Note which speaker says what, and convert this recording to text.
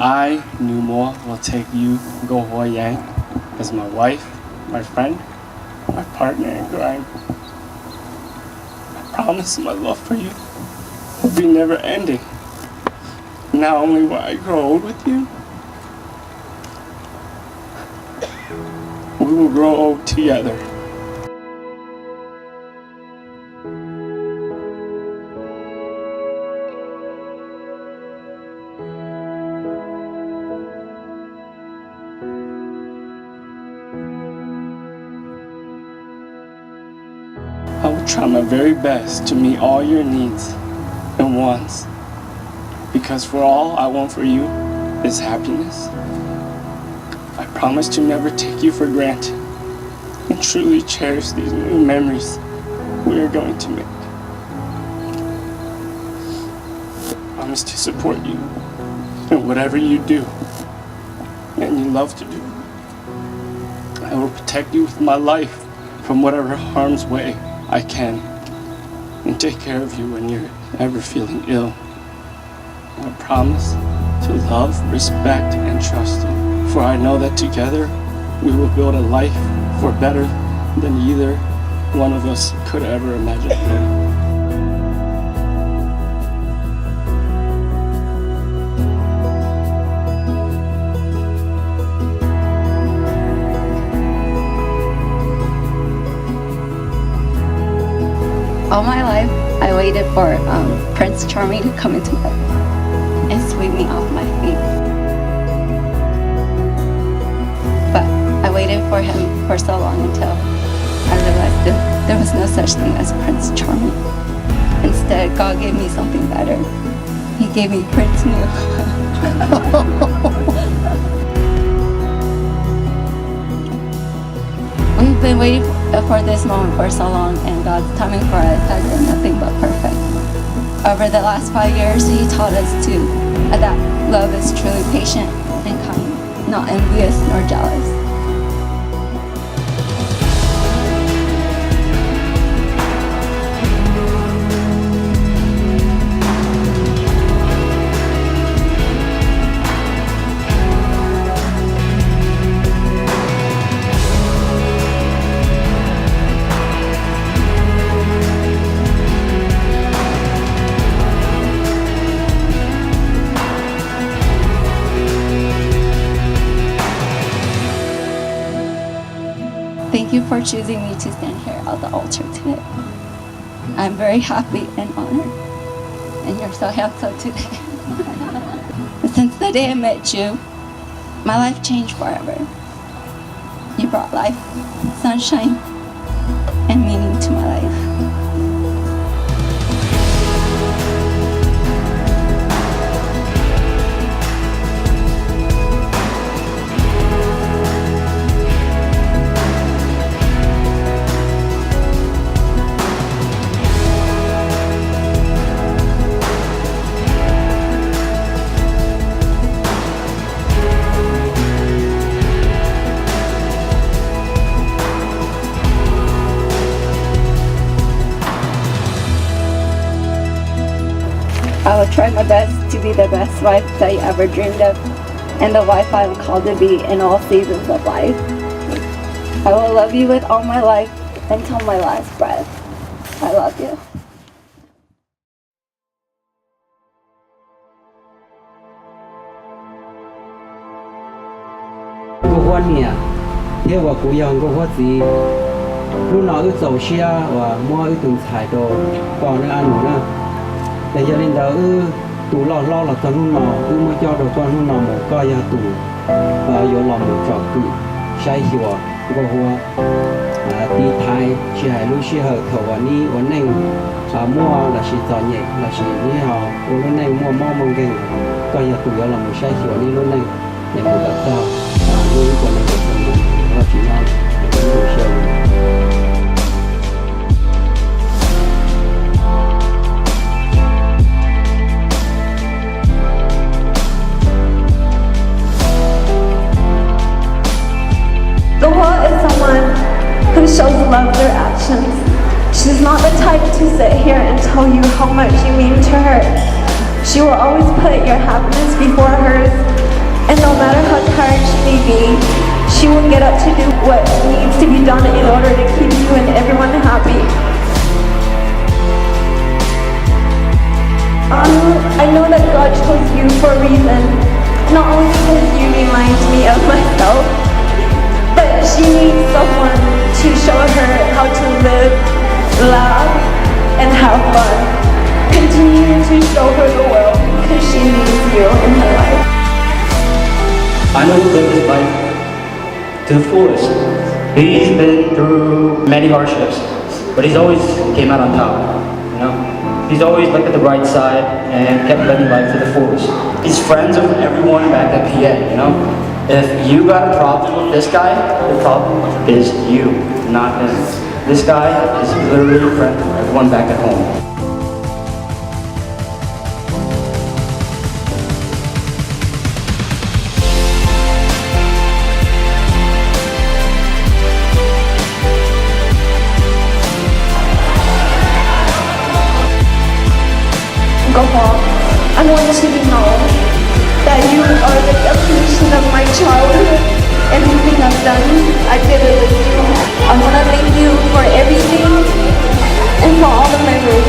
Speaker 1: I, Nu Mo, will take you, Go Ho Yang, as my wife, my friend, my partner in crime. I promise my love for you will be never ending. Not only will I grow old with you, we will grow old together. I will try my very best to meet all your needs and wants, because for all I want for you is happiness. I promise to never take you for granted and truly cherish these new memories we are going to make. I promise to support you in whatever you do and you love to do. I will protect you with my life from whatever harm's way I can, and take care of you when you're ever feeling ill. I promise to love, respect, and trust you, for I know that together we will build a life for better than either one of us could ever imagine.
Speaker 2: All my life, I waited for Prince Charming to come into my life and sweep me off my feet. But I waited for him for so long until I realized that there was no such thing as Prince Charming. Instead, God gave me something better. He gave me Prince Nu. We've been waiting for this moment for so long, and God's timing for us has been nothing but perfect. Over the last 5 years, He taught us that love is truly patient and kind, not envious nor jealous. Thank you for choosing me to stand here at the altar today. I'm very happy and honored. And you're so handsome today. Since the day I met you, my life changed forever. You brought life, sunshine, and meaning to my life. I will try my best to be the best wife that you ever dreamed of, and the wife I am called to be in all seasons of life. I will love you with all my life until my last breath. I love you.
Speaker 3: Thế và cụ dòng có gì lúc nào ước dầu xe và mua ước từng xài đồ còn nó ăn nữa để cho nên đó tủ lo là cho lúc nào mới cho đồ con lúc nào một coi ra tủ và vô lòng một trò cự sai hiệu có hoa tí thái chỉ hay lúc xe hở thầu và ní vấn đề mua là chỉ tỏ nhẹ là chỉ ní họ lúc này mua mong cái coi ra tủ vô lòng một sai hiệu ní lúc này để một đặt to nuôi con này được và chỉ ngon để có đủ sầu.
Speaker 4: Gohua is someone who shows love through actions. She's not the type to sit here and tell you how much you mean to her. She will always put your happiness before hers And no matter how tired she may be, she will get up to do what needs to be done in order to keep you and everyone happy. I know that God chose you for a reason, not only because you remind me of myself, but she needs someone to show her how to live, laugh, and have fun. Continue to show her the world because she needs you in her life.
Speaker 5: I know he lived his life to the fullest. He's been through many hardships, but he's always came out on top, you know? He's always looked at the bright side and kept living life to the fullest. He's friends with everyone back at PA, you know? If you got a problem with this guy, the problem is you, not him. This guy is literally a friend of everyone back at home.
Speaker 4: I want you to know that you are the definition of my childhood. Everything I've done, I did it with you. I want to thank you for everything and for all the memories